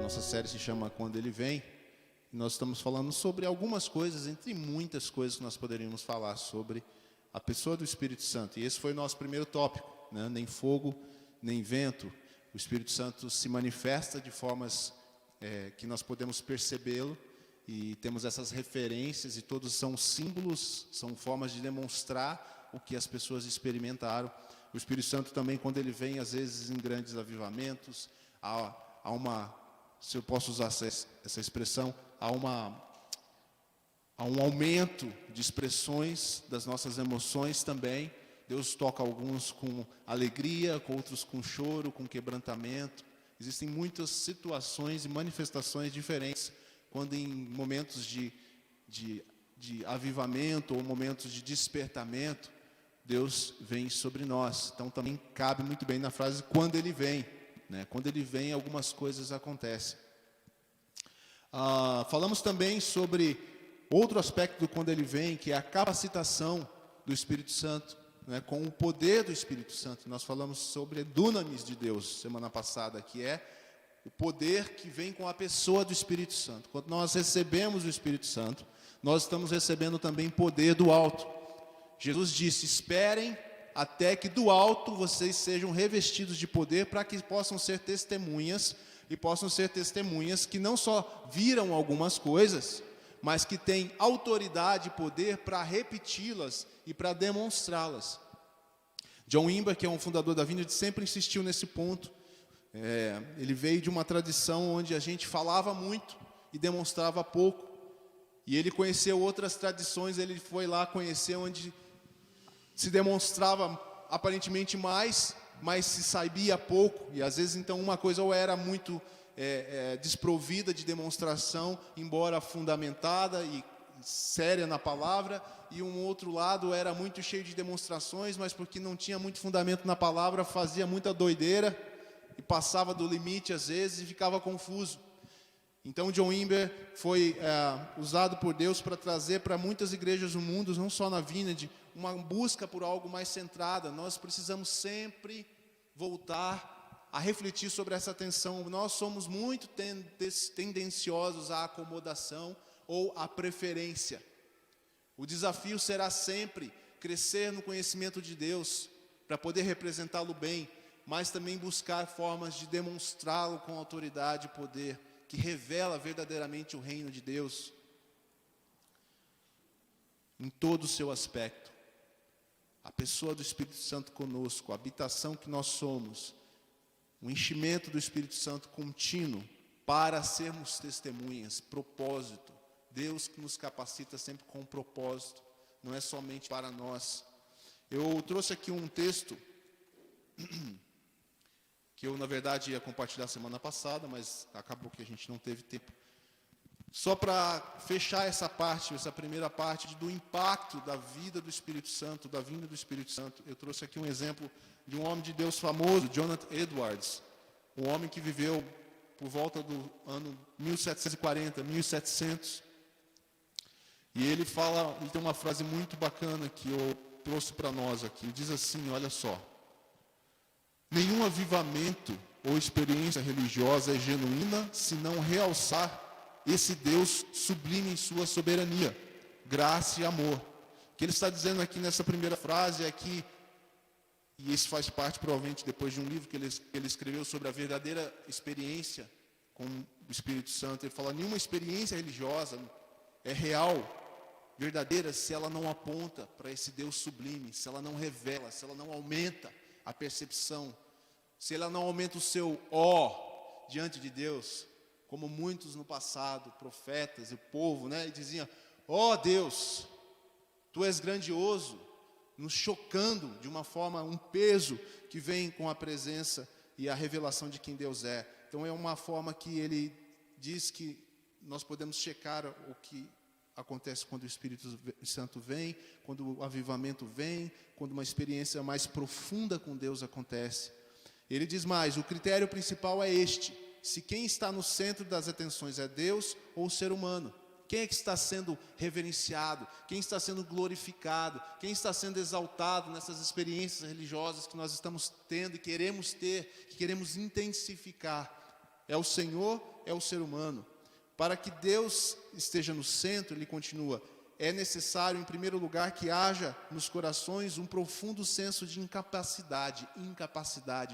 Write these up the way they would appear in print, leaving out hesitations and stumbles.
nossa série se chama Quando Ele Vem. E nós estamos falando sobre algumas coisas, entre muitas coisas que nós poderíamos falar sobre a pessoa do Espírito Santo. E esse foi o nosso primeiro tópico, né? Nem fogo, nem vento. O Espírito Santo se manifesta de formas que nós podemos percebê-lo. E temos essas referências e todos são símbolos, são formas de demonstrar o que as pessoas experimentaram. O Espírito Santo também, quando ele vem, às vezes em grandes avivamentos, há uma, se eu posso usar essa expressão, há um aumento de expressões das nossas emoções também. Deus toca alguns com alegria, com outros com choro, com quebrantamento. Existem muitas situações e manifestações diferentes quando em momentos de avivamento ou momentos de despertamento, Deus vem sobre nós. Então também cabe muito bem na frase quando Ele vem, né? Quando Ele vem, algumas coisas acontecem. Falamos também sobre outro aspecto do quando Ele vem, que é a capacitação do Espírito Santo, né? Com o poder do Espírito Santo. Nós falamos sobre dunamis de Deus semana passada, que é o poder que vem com a pessoa do Espírito Santo. Quando nós recebemos o Espírito Santo, nós estamos recebendo também poder do alto. Jesus disse: esperem até que do alto vocês sejam revestidos de poder, para que possam ser testemunhas, e possam ser testemunhas que não só viram algumas coisas, mas que têm autoridade e poder para repeti-las e para demonstrá-las. John Wimber, que é um fundador da Vineyard, sempre insistiu nesse ponto. Ele veio de uma tradição onde a gente falava muito e demonstrava pouco. E ele conheceu outras tradições, ele foi lá conhecer onde se demonstrava aparentemente mais, mas se sabia pouco. E às vezes então uma coisa ou era muito desprovida de demonstração, embora fundamentada e séria na palavra, e um outro lado era muito cheio de demonstrações, mas porque não tinha muito fundamento na palavra, fazia muita doideira e passava do limite às vezes e ficava confuso. Então John Wimber foi usado por Deus para trazer para muitas igrejas do mundo, não só na Vineyard, uma busca por algo mais centrada. Nós precisamos sempre voltar a refletir sobre essa tensão. Nós somos muito tendenciosos à acomodação ou à preferência. O desafio será sempre crescer no conhecimento de Deus, para poder representá-lo bem, mas também buscar formas de demonstrá-lo com autoridade e poder, que revela verdadeiramente o reino de Deus em todo o seu aspecto. A pessoa do Espírito Santo conosco, a habitação que nós somos, o enchimento do Espírito Santo contínuo para sermos testemunhas, propósito. Deus que nos capacita sempre com um propósito, não é somente para nós. Eu trouxe aqui um texto que eu, na verdade, ia compartilhar semana passada, mas acabou que a gente não teve tempo. Só para fechar essa primeira parte do impacto da vida do Espírito Santo, da vinda do Espírito Santo, eu trouxe aqui um exemplo de um homem de Deus famoso, Jonathan Edwards, um homem que viveu por volta do ano 1740, 1700. E ele tem uma frase muito bacana que eu trouxe para nós aqui. Ele diz assim, olha só: nenhum avivamento ou experiência religiosa é genuína se não realçar esse Deus sublime em sua soberania, graça e amor. O que ele está dizendo aqui nessa primeira frase é que, e isso faz parte provavelmente depois de um livro que ele escreveu sobre a verdadeira experiência com o Espírito Santo, ele fala: nenhuma experiência religiosa é real, verdadeira, se ela não aponta para esse Deus sublime, se ela não revela, se ela não aumenta a percepção, se ela não aumenta o seu diante de Deus, como muitos no passado, profetas e o povo, né, e diziam: Deus, Tu és grandioso, nos chocando de uma forma, um peso que vem com a presença e a revelação de quem Deus é. Então é uma forma que ele diz que nós podemos checar o que acontece quando o Espírito Santo vem, quando o avivamento vem, quando uma experiência mais profunda com Deus acontece. Ele diz mais: o critério principal é este: se quem está no centro das atenções é Deus ou o ser humano. Quem é que está sendo reverenciado? Quem está sendo glorificado? Quem está sendo exaltado nessas experiências religiosas que nós estamos tendo e queremos ter, que queremos intensificar? É o Senhor, é o ser humano. Para que Deus esteja no centro, ele continua, é necessário, em primeiro lugar, que haja nos corações um profundo senso de incapacidade,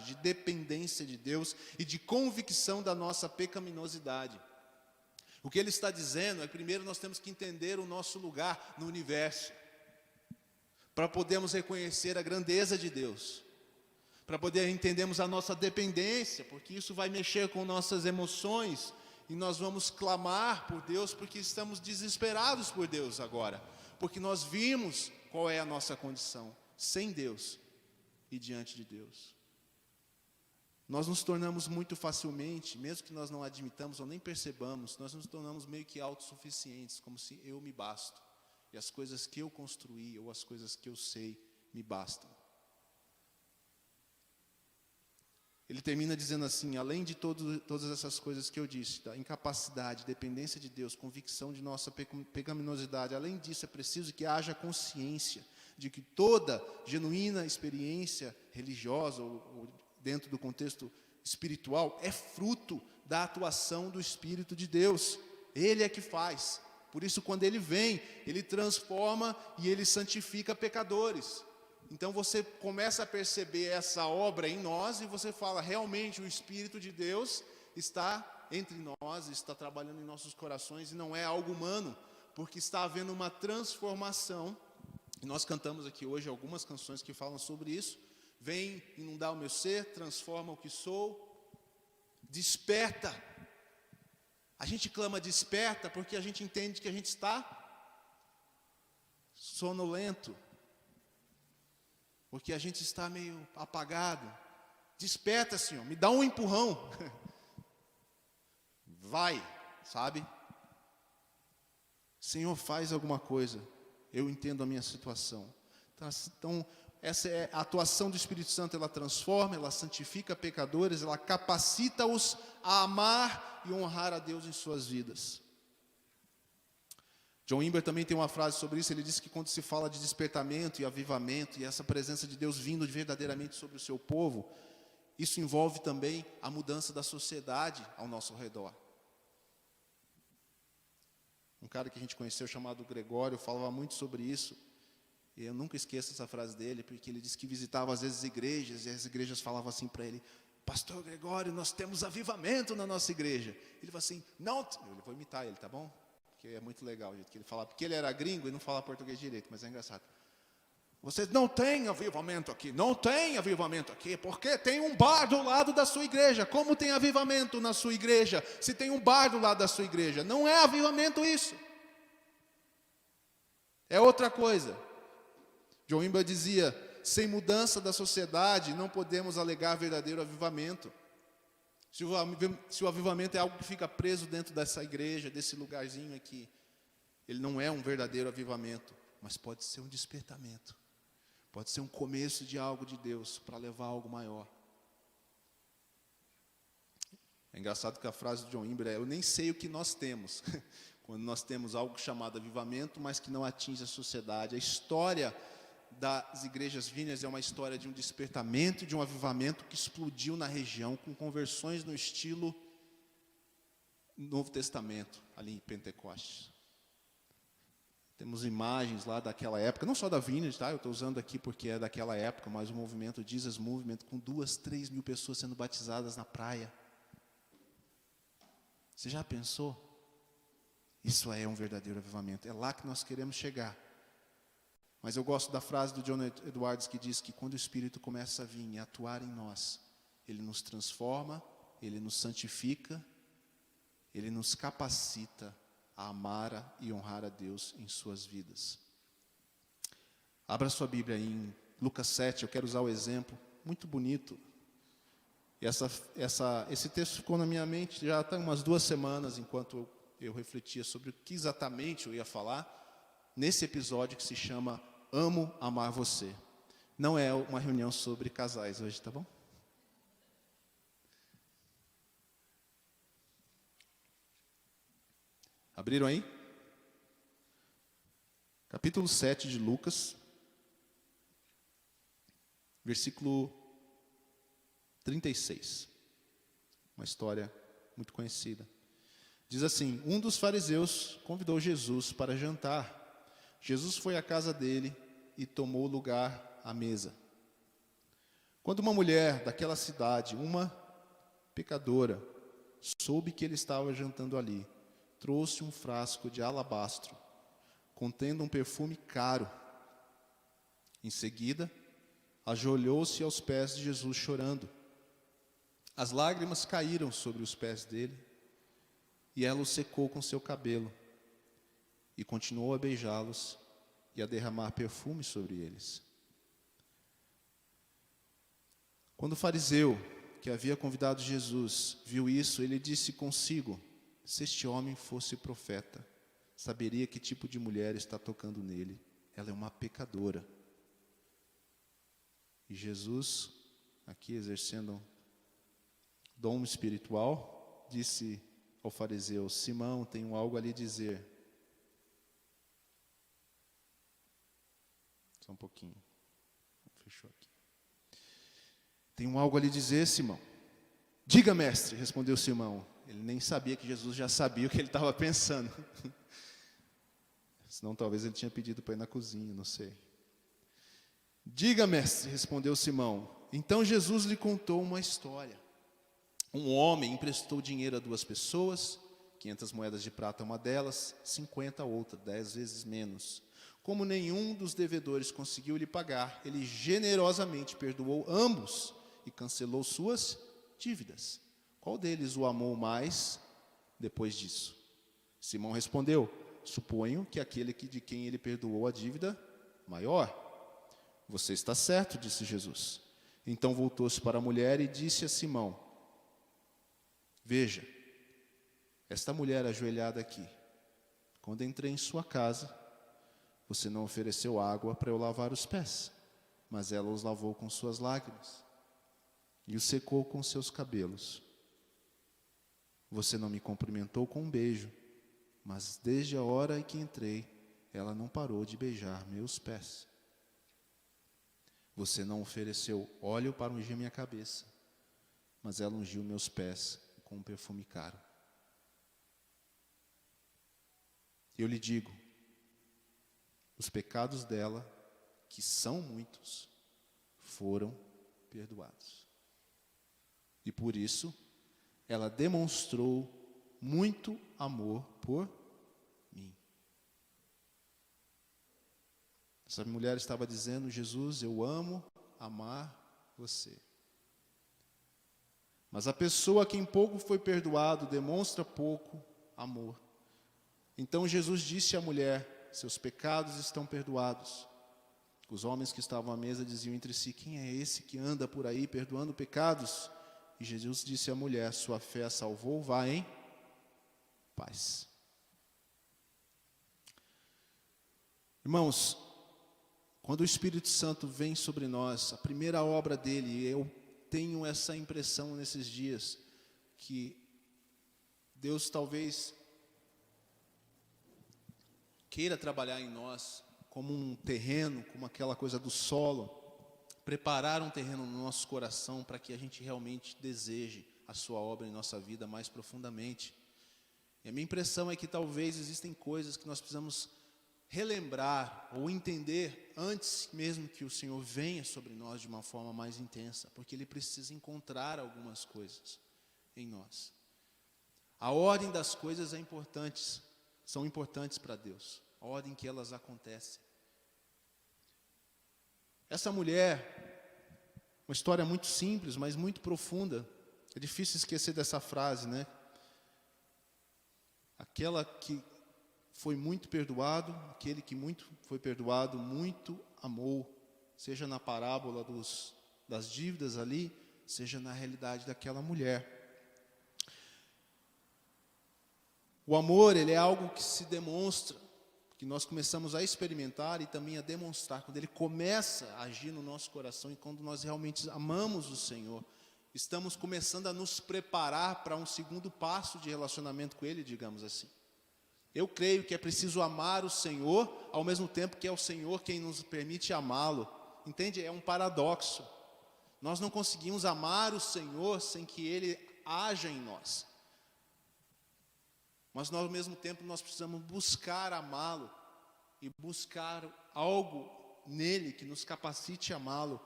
de dependência de Deus e de convicção da nossa pecaminosidade. O que ele está dizendo é que primeiro nós temos que entender o nosso lugar no universo, para podermos reconhecer a grandeza de Deus, para poder entendermos a nossa dependência, porque isso vai mexer com nossas emoções, e nós vamos clamar por Deus, porque estamos desesperados por Deus agora, porque nós vimos qual é a nossa condição, sem Deus e diante de Deus. Nós nos tornamos muito facilmente, mesmo que nós não admitamos ou nem percebamos, nós nos tornamos meio que autossuficientes, como se eu me basto, e as coisas que eu construí, ou as coisas que eu sei, me bastam. Ele termina dizendo assim, além de todas essas coisas que eu disse, da incapacidade, dependência de Deus, convicção de nossa pecaminosidade, além disso é preciso que haja consciência de que toda genuína experiência religiosa, ou dentro do contexto espiritual, é fruto da atuação do Espírito de Deus. Ele é que faz. Por isso, quando Ele vem, Ele transforma e Ele santifica pecadores. Então você começa a perceber essa obra em nós e você fala, realmente o Espírito de Deus está entre nós, está trabalhando em nossos corações e não é algo humano, porque está havendo uma transformação. E nós cantamos aqui hoje algumas canções que falam sobre isso. Vem inundar o meu ser, transforma o que sou, desperta. A gente clama desperta porque a gente entende que a gente está sonolento, porque a gente está meio apagado. Desperta, Senhor, me dá um empurrão. Vai, sabe? Senhor, faz alguma coisa. Eu entendo a minha situação. Então, essa é a atuação do Espírito Santo. Ela transforma, ela santifica pecadores, ela capacita-os a amar e honrar a Deus em suas vidas. John Wimber também tem uma frase sobre isso. Ele diz que quando se fala de despertamento e avivamento, e essa presença de Deus vindo verdadeiramente sobre o seu povo, isso envolve também a mudança da sociedade ao nosso redor. Um cara que a gente conheceu chamado Gregório falava muito sobre isso, e eu nunca esqueço essa frase dele, porque ele disse que visitava às vezes igrejas, e as igrejas falavam assim para ele, Pastor Gregório, nós temos avivamento na nossa igreja. Ele falou assim, não, eu vou imitar ele, tá bom? Porque é muito legal o jeito que ele fala, porque ele era gringo e não falava português direito, mas é engraçado. Vocês não têm avivamento aqui, porque tem um bar do lado da sua igreja. Como tem avivamento na sua igreja, se tem um bar do lado da sua igreja? Não é avivamento isso. É outra coisa. John Wimber dizia, sem mudança da sociedade, não podemos alegar verdadeiro avivamento. Se o avivamento é algo que fica preso dentro dessa igreja, desse lugarzinho aqui, ele não é um verdadeiro avivamento, mas pode ser um despertamento. Pode ser um começo de algo de Deus para levar a algo maior. É engraçado que a frase de John Wimber é, eu nem sei o que nós temos, quando nós temos algo chamado avivamento, mas que não atinge a sociedade. A história das igrejas vineyards é uma história de um despertamento, de um avivamento que explodiu na região, com conversões no estilo Novo Testamento, ali em Pentecostes. Temos imagens lá daquela época, não só da Vineyard, tá? Eu estou usando aqui porque é daquela época, mas o movimento Jesus Movement, com 2-3 mil pessoas sendo batizadas na praia. Você já pensou? Isso é um verdadeiro avivamento, é lá que nós queremos chegar. Mas eu gosto da frase do John Edwards que diz que quando o Espírito começa a vir e atuar em nós, ele nos transforma, ele nos santifica, ele nos capacita a amar e honrar a Deus em suas vidas. Abra sua Bíblia aí em Lucas 7, eu quero usar o exemplo, muito bonito. E esse texto ficou na minha mente já há umas 2 semanas, enquanto eu refletia sobre o que exatamente eu ia falar, nesse episódio que se chama Amo Amar Você. Não é uma reunião sobre casais hoje, tá bom? Abriram aí? Capítulo 7 de Lucas, versículo 36. Uma história muito conhecida. Diz assim: um dos fariseus convidou Jesus para jantar. Jesus foi à casa dele e tomou lugar à mesa. Quando uma mulher daquela cidade, uma pecadora, soube que ele estava jantando ali, trouxe um frasco de alabastro, contendo um perfume caro. Em seguida, ajoelhou-se aos pés de Jesus chorando. As lágrimas caíram sobre os pés dele, e ela os secou com seu cabelo, e continuou a beijá-los e a derramar perfume sobre eles. Quando o fariseu que havia convidado Jesus viu isso, ele disse consigo: se este homem fosse profeta, saberia que tipo de mulher está tocando nele. Ela é uma pecadora. E Jesus, aqui exercendo dom espiritual, disse ao fariseu: Simão, tenho algo a lhe dizer. Só um pouquinho. Fechou aqui. Tenho algo a lhe dizer, Simão. Diga, mestre, respondeu Simão. Ele nem sabia que Jesus já sabia o que ele estava pensando. Senão talvez ele tinha pedido para ir na cozinha, não sei. Diga, mestre, respondeu Simão. Então Jesus lhe contou uma história. Um homem emprestou dinheiro a 2 pessoas, 500 moedas de prata uma delas, 50 a outra, 10 vezes menos. Como nenhum dos devedores conseguiu lhe pagar, ele generosamente perdoou ambos e cancelou suas dívidas. Qual deles o amou mais depois disso? Simão respondeu: suponho que aquele de quem ele perdoou a dívida maior. Você está certo, disse Jesus. Então voltou-se para a mulher e disse a Simão: veja, esta mulher ajoelhada aqui, quando entrei em sua casa, você não ofereceu água para eu lavar os pés, mas ela os lavou com suas lágrimas e os secou com seus cabelos. Você não me cumprimentou com um beijo, mas desde a hora em que entrei, ela não parou de beijar meus pés. Você não ofereceu óleo para ungir minha cabeça, mas ela ungiu meus pés com um perfume caro. Eu lhe digo, os pecados dela, que são muitos, foram perdoados. E por isso, ela demonstrou muito amor por mim. Essa mulher estava dizendo: Jesus, eu amo amar você. Mas a pessoa a quem pouco foi perdoado demonstra pouco amor. Então Jesus disse à mulher: seus pecados estão perdoados. Os homens que estavam à mesa diziam entre si: quem é esse que anda por aí perdoando pecados? E Jesus disse à mulher: sua fé a salvou, vá em paz. Irmãos, quando o Espírito Santo vem sobre nós, a primeira obra dele, eu tenho essa impressão nesses dias, que Deus talvez queira trabalhar em nós como um terreno, como aquela coisa do solo, preparar um terreno no nosso coração para que a gente realmente deseje a sua obra em nossa vida mais profundamente. E a minha impressão é que talvez existem coisas que nós precisamos relembrar ou entender antes mesmo que o Senhor venha sobre nós de uma forma mais intensa, porque Ele precisa encontrar algumas coisas em nós. A ordem das coisas são importantes para Deus, a ordem que elas acontecem. Essa mulher, uma história muito simples, mas muito profunda. É difícil esquecer dessa frase, né? Aquela que foi muito perdoado, aquele que muito foi perdoado, muito amou, seja na parábola das dívidas ali, seja na realidade daquela mulher. O amor, ele é algo que se demonstra, que nós começamos a experimentar e também a demonstrar, quando ele começa a agir no nosso coração e quando nós realmente amamos o Senhor. Estamos começando a nos preparar para um segundo passo de relacionamento com Ele, digamos assim. Eu creio que é preciso amar o Senhor, ao mesmo tempo que é o Senhor quem nos permite amá-lo. Entende? É um paradoxo. Nós não conseguimos amar o Senhor sem que Ele haja em nós. Mas nós, ao mesmo tempo nós precisamos buscar amá-lo e buscar algo nele que nos capacite a amá-lo.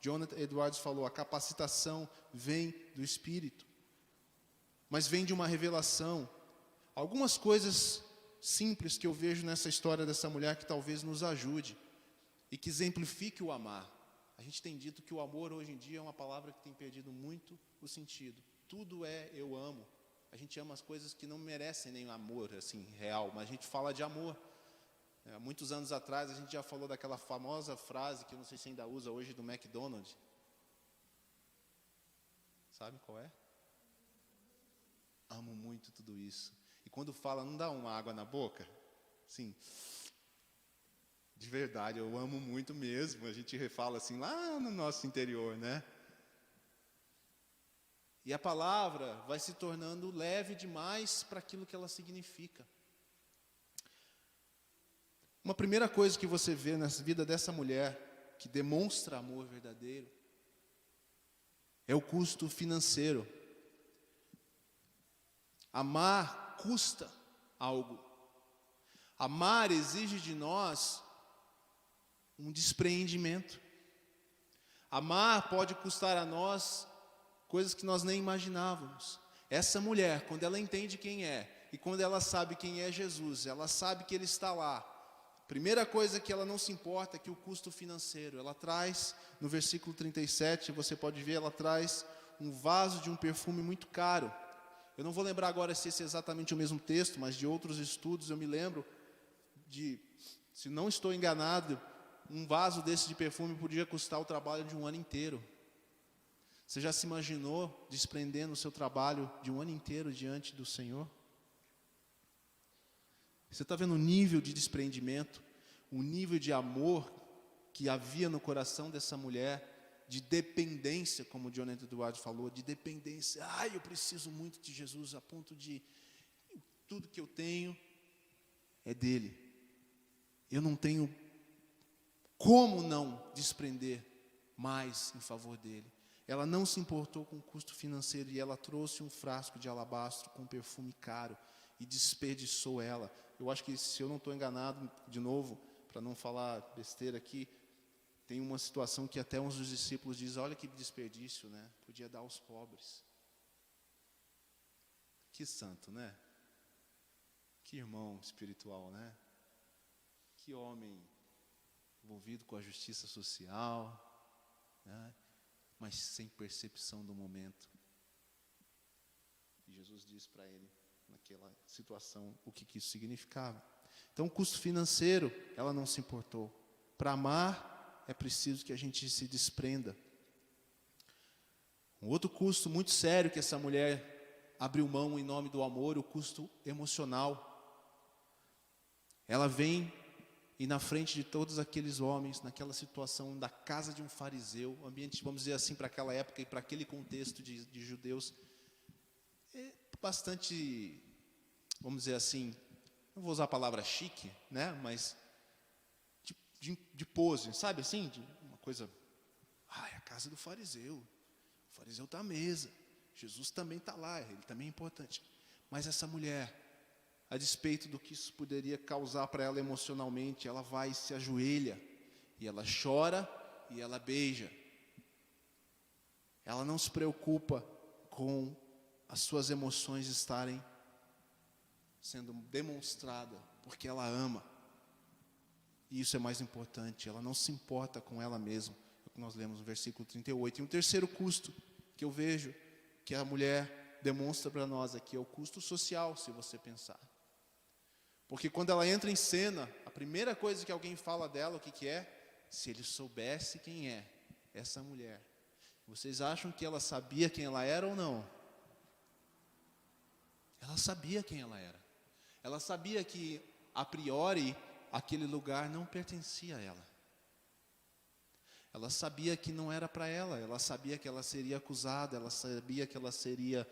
Jonathan Edwards falou, a capacitação vem do Espírito, mas vem de uma revelação. Algumas coisas simples que eu vejo nessa história dessa mulher que talvez nos ajude e que exemplifique o amar. A gente tem dito que o amor hoje em dia é uma palavra que tem perdido muito o sentido. Tudo é eu amo. A gente ama as coisas que não merecem nem amor assim real, mas a gente fala de amor. Há muitos anos atrás a gente já falou daquela famosa frase que eu não sei se ainda usa hoje do McDonald's. Sabe qual é? Amo muito tudo isso. E quando fala, não dá uma água na boca? Sim. De verdade, eu amo muito mesmo. A gente refala assim lá no nosso interior, né? E a palavra vai se tornando leve demais para aquilo que ela significa. Uma primeira coisa que você vê na vida dessa mulher, que demonstra amor verdadeiro, é o custo financeiro. Amar custa algo. Amar exige de nós um despreendimento. Amar pode custar a nós coisas que nós nem imaginávamos. Essa mulher, quando ela entende quem é, e quando ela sabe quem é Jesus, ela sabe que Ele está lá. Primeira coisa que ela não se importa é que o custo financeiro. Ela traz, no versículo 37, você pode ver, ela traz um vaso de um perfume muito caro. Eu não vou lembrar agora se esse é exatamente o mesmo texto, mas de outros estudos eu me lembro de, se não estou enganado, um vaso desse de perfume podia custar o trabalho de um ano inteiro. Você já se imaginou desprendendo o seu trabalho de um ano inteiro diante do Senhor? Você está vendo o nível de despreendimento, o nível de amor que havia no coração dessa mulher, de dependência, como o Jonathan Edwards falou, de dependência. Eu preciso muito de Jesus, a ponto de tudo que eu tenho é dele. Eu não tenho como não desprender mais em favor dele. Ela não se importou com o custo financeiro e ela trouxe um frasco de alabastro com perfume caro e desperdiçou ela. Eu acho que, se eu não estou enganado, de novo, para não falar besteira aqui, tem uma situação que até uns dos discípulos dizem, olha que desperdício, né? Podia dar aos pobres. Que santo, né? Que irmão espiritual, né? Que homem envolvido com a justiça social, né? Mas sem percepção do momento. E Jesus disse para ele, naquela situação, o que isso significava. Então, o custo financeiro, ela não se importou. Para amar, é preciso que a gente se desprenda. Um outro custo muito sério que essa mulher abriu mão em nome do amor, o custo emocional. Ela vem e na frente de todos aqueles homens, naquela situação da casa de um fariseu, ambiente, vamos dizer assim, para aquela época e para aquele contexto de judeus, é bastante, vamos dizer assim, não vou usar a palavra chique, né, mas de pose, sabe assim, de uma coisa, é a casa do fariseu, o fariseu está à mesa, Jesus também está lá, ele também é importante. Mas essa mulher, a despeito do que isso poderia causar para ela emocionalmente, ela vai e se ajoelha, e ela chora, e ela beija. Ela não se preocupa com as suas emoções estarem sendo demonstradas, porque ela ama. E isso é mais importante, ela não se importa com ela mesma. É o que nós lemos no versículo 38. E um terceiro custo que eu vejo, que a mulher demonstra para nós aqui, é o custo social, se você pensar. Porque quando ela entra em cena, a primeira coisa que alguém fala dela, o que é? Se ele soubesse quem é essa mulher. Vocês acham que ela sabia quem ela era ou não? Ela sabia quem ela era. Ela sabia que, a priori, aquele lugar não pertencia a ela. Ela sabia que não era para ela. Ela sabia que ela seria acusada. Ela sabia que ela seria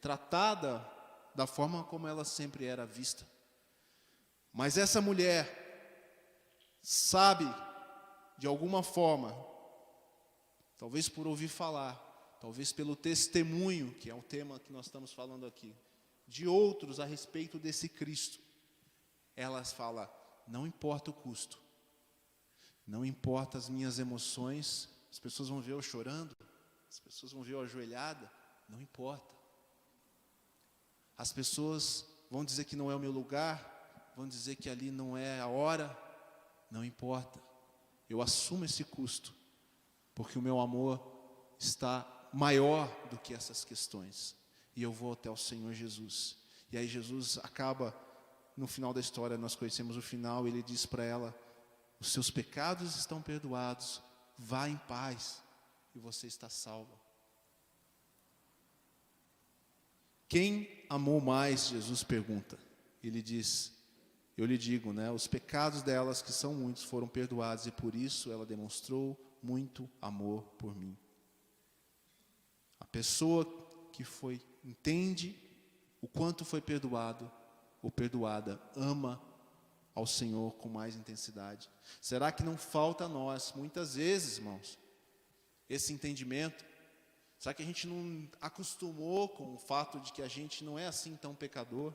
tratada da forma como ela sempre era vista. Mas essa mulher sabe, de alguma forma, talvez por ouvir falar, talvez pelo testemunho, que é o tema que nós estamos falando aqui, de outros a respeito desse Cristo, elas falam, não importa o custo, não importa as minhas emoções, as pessoas vão ver eu chorando, as pessoas vão ver eu ajoelhada, não importa. As pessoas vão dizer que não é o meu lugar, vão dizer que ali não é a hora, não importa. Eu assumo esse custo, porque o meu amor está maior do que essas questões. E eu vou até o Senhor Jesus. E aí Jesus acaba, no final da história, nós conhecemos o final, ele diz para ela, os seus pecados estão perdoados, vá em paz, e você está salva. Quem amou mais? Jesus pergunta. Ele diz, eu lhe digo, os pecados delas, que são muitos, foram perdoados, e por isso ela demonstrou muito amor por mim. A pessoa que entende o quanto foi perdoado ou perdoada, ama ao Senhor com mais intensidade. Será que não falta a nós, muitas vezes, irmãos, esse entendimento? Será que a gente não acostumou com o fato de que a gente não é assim tão pecador?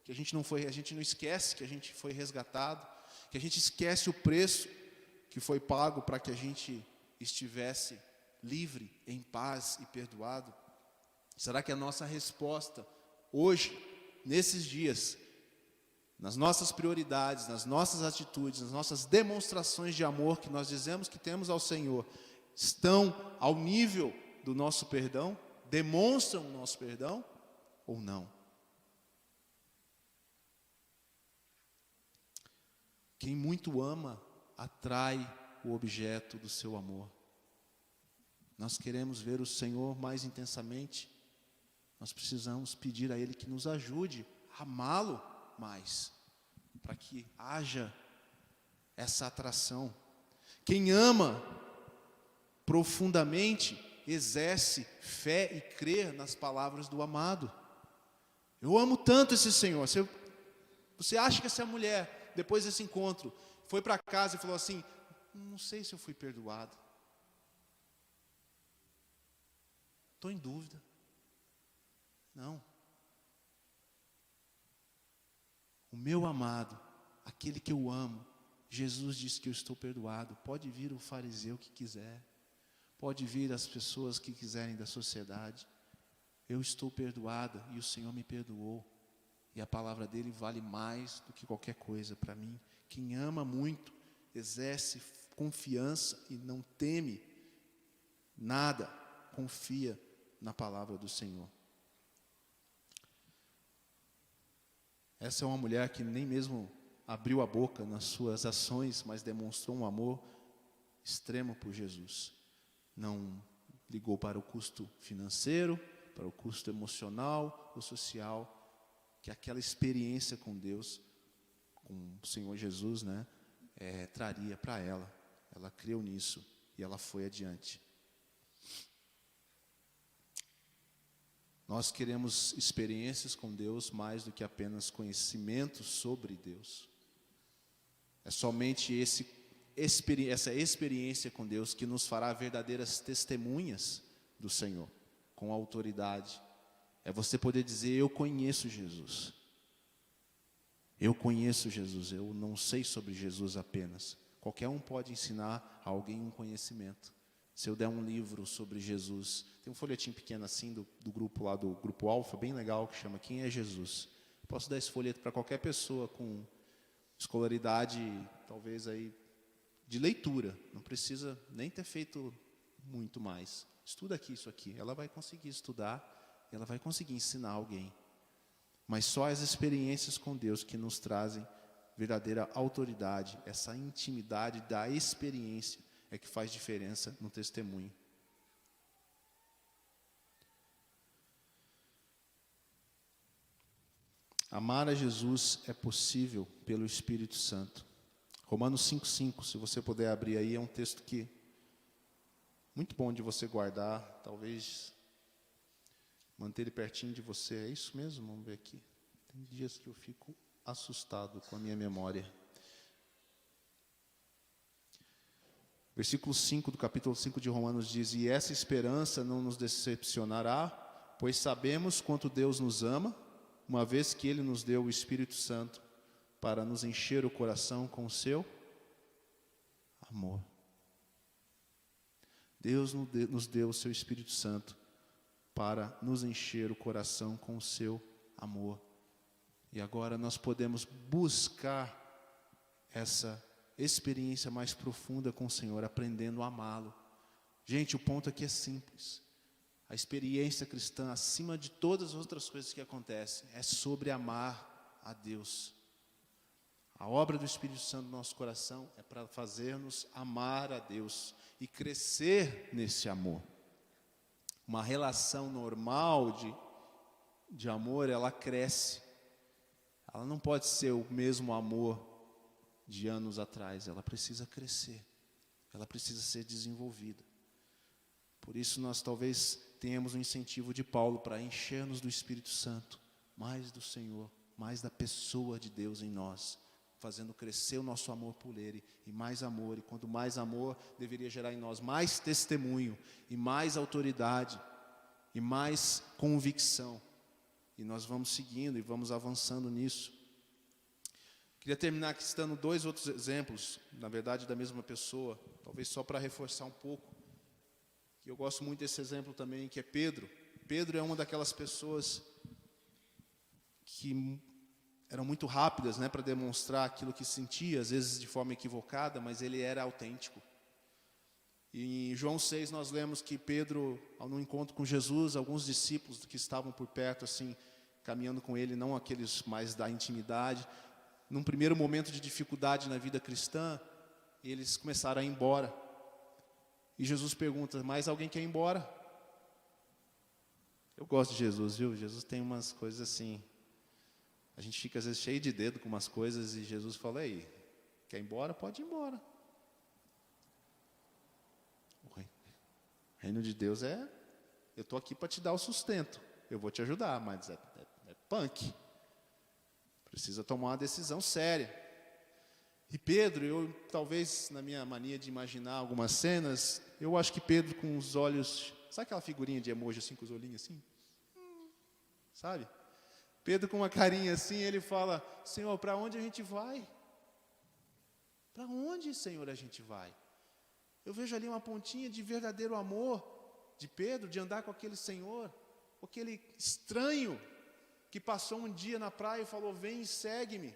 Que a gente não esquece que a gente foi resgatado, que a gente esquece o preço que foi pago para que a gente estivesse livre, em paz e perdoado? Será que a nossa resposta hoje, nesses dias, nas nossas prioridades, nas nossas atitudes, nas nossas demonstrações de amor que nós dizemos que temos ao Senhor, estão ao nível do nosso perdão? Demonstram o nosso perdão ou não? Quem muito ama, atrai o objeto do seu amor. Nós queremos ver o Senhor mais intensamente, nós precisamos pedir a Ele que nos ajude a amá-lo mais, para que haja essa atração. Quem ama profundamente, exerce fé e crê nas palavras do amado. Eu amo tanto esse Senhor. Você acha que essa mulher, depois desse encontro, foi para casa e falou assim, não sei se eu fui perdoado, estou em dúvida? Não. O meu amado, aquele que eu amo, Jesus disse que eu estou perdoado. Pode vir o fariseu que quiser, pode vir as pessoas que quiserem da sociedade, eu estou perdoada e o Senhor me perdoou, e a palavra dele vale mais do que qualquer coisa para mim. Quem ama muito, exerce confiança e não teme nada, confia na palavra do Senhor. Essa é uma mulher que nem mesmo abriu a boca nas suas ações, mas demonstrou um amor extremo por Jesus. Não ligou para o custo financeiro, para o custo emocional ou social, que aquela experiência com Deus, com o Senhor Jesus, traria para ela. Ela creu nisso e ela foi adiante. Nós queremos experiências com Deus mais do que apenas conhecimento sobre Deus. É somente essa experiência com Deus que nos fará verdadeiras testemunhas do Senhor, com autoridade. É você poder dizer, eu conheço Jesus. Eu conheço Jesus, eu não sei sobre Jesus apenas. Qualquer um pode ensinar a alguém um conhecimento. Se eu der um livro sobre Jesus, tem um folhetim pequeno assim do grupo lá, do Grupo Alfa, bem legal, que chama Quem é Jesus? Eu posso dar esse folheto para qualquer pessoa com escolaridade, talvez aí, de leitura. Não precisa nem ter feito muito mais. Estuda aqui isso aqui. Ela vai conseguir estudar, ela vai conseguir ensinar alguém. Mas só as experiências com Deus que nos trazem verdadeira autoridade, essa intimidade da experiência é que faz diferença no testemunho. Amar a Jesus é possível pelo Espírito Santo. Romanos 5,5, se você puder abrir aí, é um texto que muito bom de você guardar, talvez manter ele pertinho de você. É isso mesmo? Vamos ver aqui. Tem dias que eu fico assustado com a minha memória. Versículo 5 do capítulo 5 de Romanos diz, e essa esperança não nos decepcionará, pois sabemos quanto Deus nos ama, uma vez que Ele nos deu o Espírito Santo para nos encher o coração com o seu amor. Deus nos deu o seu Espírito Santo para nos encher o coração com o seu amor. E agora nós podemos buscar essa experiência mais profunda com o Senhor, aprendendo a amá-lo. Gente, o ponto aqui é simples. A experiência cristã, acima de todas as outras coisas que acontecem, é sobre amar a Deus. A obra do Espírito Santo no nosso coração é para fazer-nos amar a Deus e crescer nesse amor. Uma relação normal de amor, ela cresce. Ela não pode ser o mesmo amor de anos atrás, ela precisa crescer, ela precisa ser desenvolvida. Por isso nós talvez tenhamos um incentivo de Paulo para encher-nos do Espírito Santo, mais do Senhor, mais da pessoa de Deus em nós, fazendo crescer o nosso amor por Ele, e quando mais amor, deveria gerar em nós mais testemunho, e mais autoridade, e mais convicção, e nós vamos seguindo e vamos avançando nisso. Queria terminar aqui citando 2 outros exemplos, na verdade da mesma pessoa, talvez só para reforçar um pouco, que eu gosto muito desse exemplo também, que é Pedro. Pedro é uma daquelas pessoas que eram muito rápidas, para demonstrar aquilo que sentia, às vezes de forma equivocada, mas ele era autêntico. E em João 6 nós lemos que Pedro, no encontro com Jesus, alguns discípulos que estavam por perto, assim, caminhando com ele, não aqueles mais da intimidade, num primeiro momento de dificuldade na vida cristã, eles começaram a ir embora. E Jesus pergunta, mais alguém quer ir embora? Eu gosto de Jesus, viu? Jesus tem umas coisas assim, a gente fica às vezes cheio de dedo com umas coisas e Jesus fala, aí, quer ir embora? Pode ir embora. O reino de Deus eu estou aqui para te dar o sustento, eu vou te ajudar, mas é punk. Precisa tomar uma decisão séria. E Pedro, eu talvez na minha mania de imaginar algumas cenas, eu acho que Pedro com os olhos, sabe aquela figurinha de emoji assim, com os olhinhos assim? Sabe? Pedro com uma carinha assim, ele fala, Senhor, para onde a gente vai? Para onde, Senhor, a gente vai? Eu vejo ali uma pontinha de verdadeiro amor de Pedro, de andar com aquele Senhor, com aquele estranho que passou um dia na praia e falou, vem e segue-me.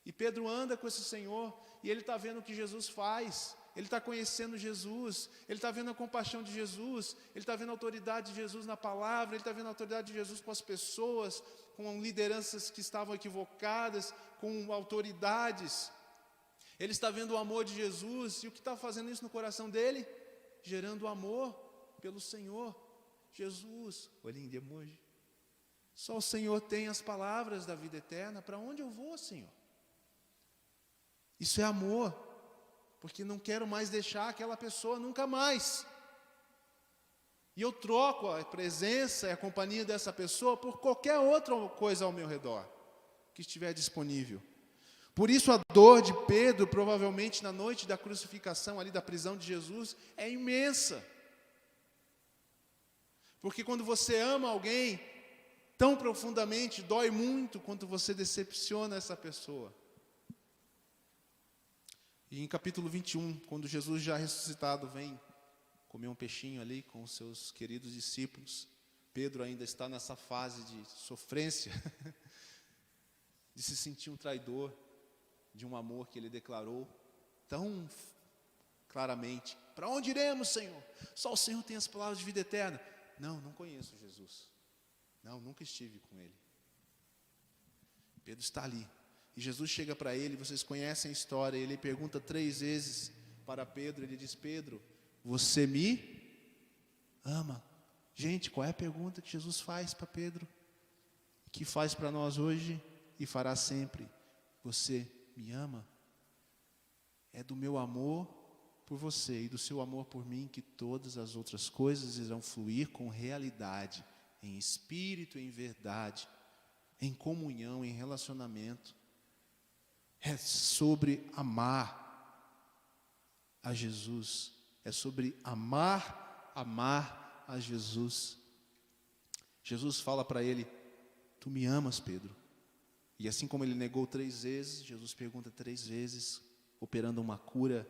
E Pedro anda com esse Senhor, e ele está vendo o que Jesus faz, ele está conhecendo Jesus, ele está vendo a compaixão de Jesus, ele está vendo a autoridade de Jesus na palavra, ele está vendo a autoridade de Jesus com as pessoas, com lideranças que estavam equivocadas, com autoridades. Ele está vendo o amor de Jesus, e o que está fazendo isso no coração dele? Gerando amor pelo Senhor. Jesus, olhinho de emoji. Só o Senhor tem as palavras da vida eterna, para onde eu vou, Senhor? Isso é amor, porque não quero mais deixar aquela pessoa nunca mais. E eu troco a presença e a companhia dessa pessoa por qualquer outra coisa ao meu redor, que estiver disponível. Por isso a dor de Pedro, provavelmente na noite da crucificação, ali da prisão de Jesus, é imensa. Porque quando você ama alguém tão profundamente, dói muito quando você decepciona essa pessoa. E em capítulo 21, quando Jesus já ressuscitado vem comer um peixinho ali com os seus queridos discípulos, Pedro ainda está nessa fase de sofrência, de se sentir um traidor de um amor que ele declarou tão claramente. Para onde iremos, Senhor? Só o Senhor tem as palavras de vida eterna. Não conheço Jesus. Não, nunca estive com ele. Pedro está ali. E Jesus chega para ele, vocês conhecem a história, ele pergunta 3 vezes para Pedro, ele diz, Pedro, você me ama? Gente, qual é a pergunta que Jesus faz para Pedro? Que faz para nós hoje e fará sempre? Você me ama? É do meu amor por você e do seu amor por mim que todas as outras coisas irão fluir com realidade, em espírito, em verdade, em comunhão, em relacionamento. É sobre amar a Jesus. É sobre amar a Jesus. Jesus fala para ele, tu me amas, Pedro? E assim como ele negou 3 vezes, Jesus pergunta 3 vezes, operando uma cura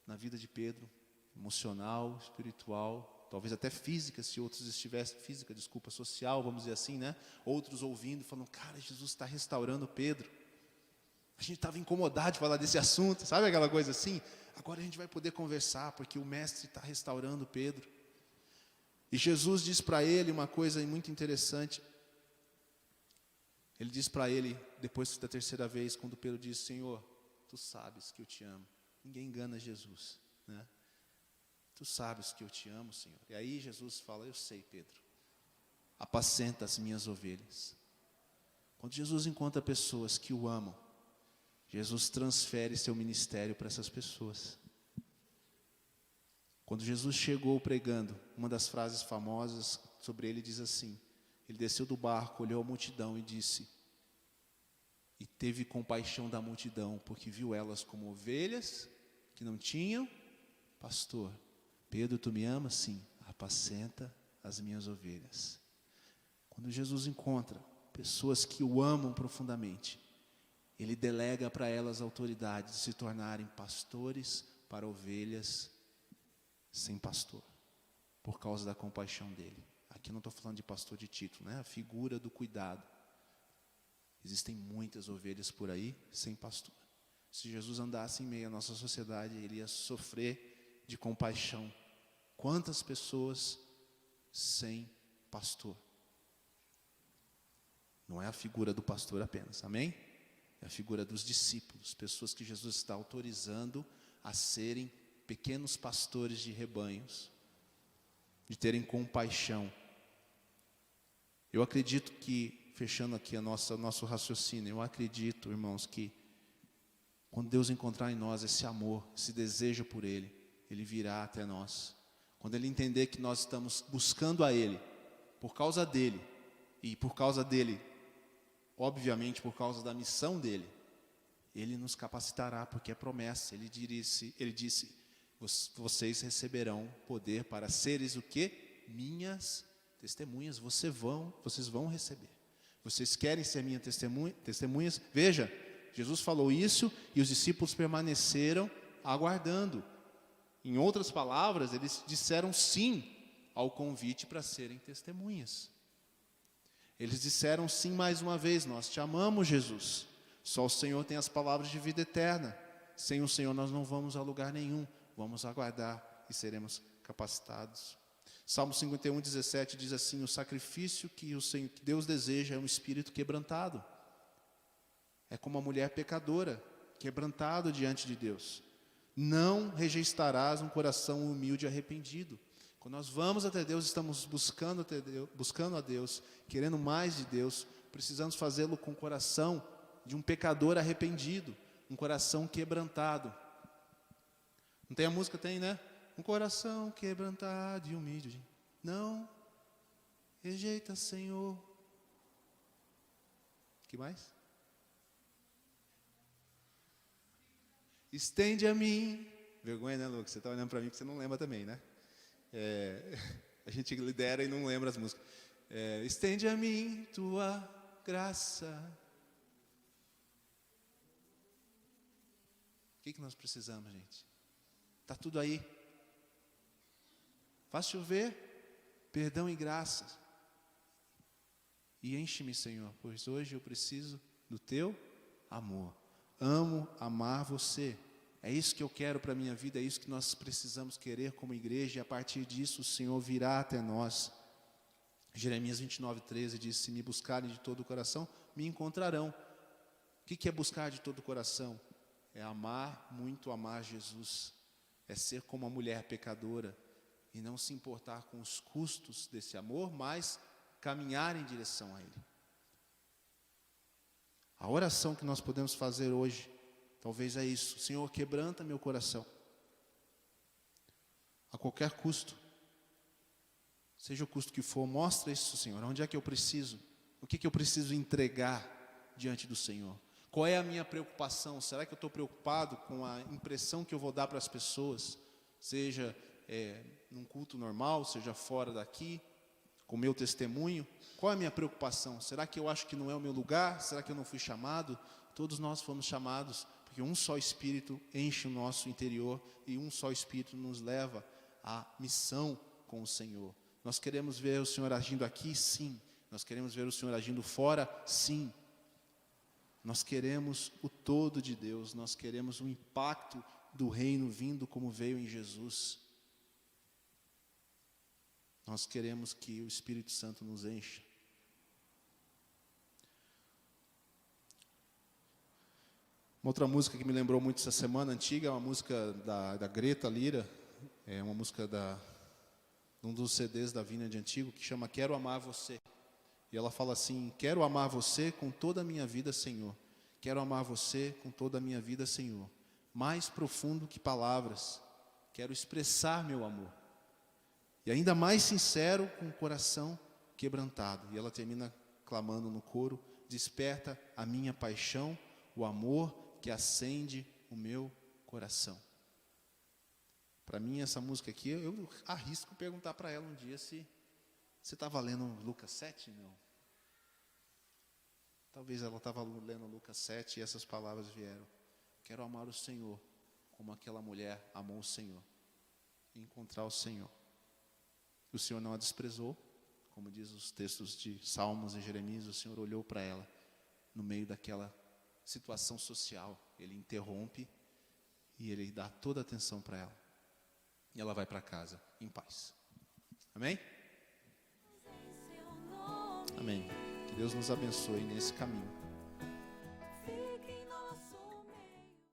na vida de Pedro, emocional, espiritual, talvez até física, se outros estivessem, social, vamos dizer assim, né? Outros ouvindo, falando, cara, Jesus está restaurando Pedro. A gente estava incomodado de falar desse assunto, sabe aquela coisa assim? Agora a gente vai poder conversar, porque o mestre está restaurando Pedro. E Jesus diz para ele uma coisa muito interessante. Ele diz para ele, depois da 3ª vez, quando Pedro diz, Senhor, tu sabes que eu te amo. Ninguém engana Jesus, né? Tu sabes que eu te amo, Senhor. E aí Jesus fala, eu sei, Pedro, apacenta as minhas ovelhas. Quando Jesus encontra pessoas que o amam, Jesus transfere seu ministério para essas pessoas. Quando Jesus chegou pregando, uma das frases famosas sobre ele diz assim, ele desceu do barco, olhou a multidão e disse, e teve compaixão da multidão, porque viu elas como ovelhas que não tinham pastor. Pedro, tu me amas? Sim, apacenta as minhas ovelhas. Quando Jesus encontra pessoas que o amam profundamente, ele delega para elas a autoridade de se tornarem pastores para ovelhas sem pastor, por causa da compaixão dele. Aqui eu não estou falando de pastor de título, né? A figura do cuidado. Existem muitas ovelhas por aí sem pastor. Se Jesus andasse em meio à nossa sociedade, ele ia sofrer de compaixão. Quantas pessoas sem pastor? Não é a figura do pastor apenas, amém? É a figura dos discípulos, pessoas que Jesus está autorizando a serem pequenos pastores de rebanhos, de terem compaixão. Eu acredito que, fechando aqui o nosso raciocínio, eu acredito, irmãos, que quando Deus encontrar em nós esse amor, esse desejo por Ele, Ele virá até nós. Quando Ele entender que nós estamos buscando a Ele, por causa dEle, e por causa dEle, obviamente por causa da missão dEle, Ele nos capacitará, porque é promessa. Ele disse, vocês receberão poder para seres o quê? Minhas testemunhas. Vocês vão receber. Vocês querem ser minhas testemunhas? Veja, Jesus falou isso e os discípulos permaneceram aguardando. Em outras palavras, eles disseram sim ao convite para serem testemunhas. Eles disseram sim mais uma vez, nós te amamos, Jesus. Só o Senhor tem as palavras de vida eterna. Sem o Senhor nós não vamos a lugar nenhum. Vamos aguardar e seremos capacitados. Salmo 51:17 diz assim, o sacrifício que Deus deseja é um espírito quebrantado. É como a mulher pecadora, quebrantado diante de Deus. Não rejeitarás um coração humilde e arrependido. Quando nós vamos até Deus, estamos buscando a Deus, querendo mais de Deus, precisamos fazê-lo com o coração de um pecador arrependido, um coração quebrantado. Não tem a música? Tem, né? Um coração quebrantado e humilde. Não rejeita, Senhor. Que mais? Estende a mim. Vergonha, né, Lucas? Você está olhando para mim que você não lembra também, né? A gente lidera e não lembra as músicas. Estende a mim tua graça. O que nós precisamos, gente? Está tudo aí. Faz chover, perdão e graça. E enche-me, Senhor, pois hoje eu preciso do teu amor. Amo amar você. É isso que eu quero para a minha vida, é isso que nós precisamos querer como igreja, e a partir disso o Senhor virá até nós. Jeremias 29:13 diz, se me buscarem de todo o coração, me encontrarão. O que é buscar de todo o coração? É amar, muito amar Jesus. É ser como a mulher pecadora e não se importar com os custos desse amor, mas caminhar em direção a Ele. A oração que nós podemos fazer hoje, talvez é isso. Senhor, quebranta meu coração. A qualquer custo. Seja o custo que for, mostra isso, Senhor. Onde é que eu preciso? O que eu preciso entregar diante do Senhor? Qual é a minha preocupação? Será que eu estou preocupado com a impressão que eu vou dar para as pessoas? Seja num culto normal, seja fora daqui. com o meu testemunho? Qual é a minha preocupação? Será que eu acho que não é o meu lugar? Será que eu não fui chamado? Todos nós fomos chamados, porque um só Espírito enche o nosso interior e um só Espírito nos leva à missão com o Senhor. Nós queremos ver o Senhor agindo aqui? Sim. Nós queremos ver o Senhor agindo fora? Sim. Nós queremos o todo de Deus, nós queremos o impacto do reino vindo como veio em Jesus. Nós queremos que o Espírito Santo nos encha. Uma outra música que me lembrou muito essa semana antiga é uma música da Greta Lira, é uma música de um dos CDs da Vineyard Antigo, que chama Quero Amar Você. E ela fala assim: quero amar você com toda a minha vida, Senhor. Quero amar você com toda a minha vida, Senhor. Mais profundo que palavras, quero expressar meu amor. E ainda mais sincero, com o coração quebrantado. E ela termina clamando no coro: desperta a minha paixão, o amor que acende o meu coração. Para mim, essa música aqui, eu arrisco perguntar para ela um dia se você estava lendo Lucas 7? Não. Talvez ela estava lendo Lucas 7 e essas palavras vieram. Quero amar o Senhor como aquela mulher amou o Senhor. E encontrar o Senhor. O Senhor não a desprezou, como diz os textos de Salmos e Jeremias. O Senhor olhou para ela no meio daquela situação social. Ele interrompe e Ele dá toda a atenção para ela. E ela vai para casa em paz. Amém? Amém. Que Deus nos abençoe nesse caminho.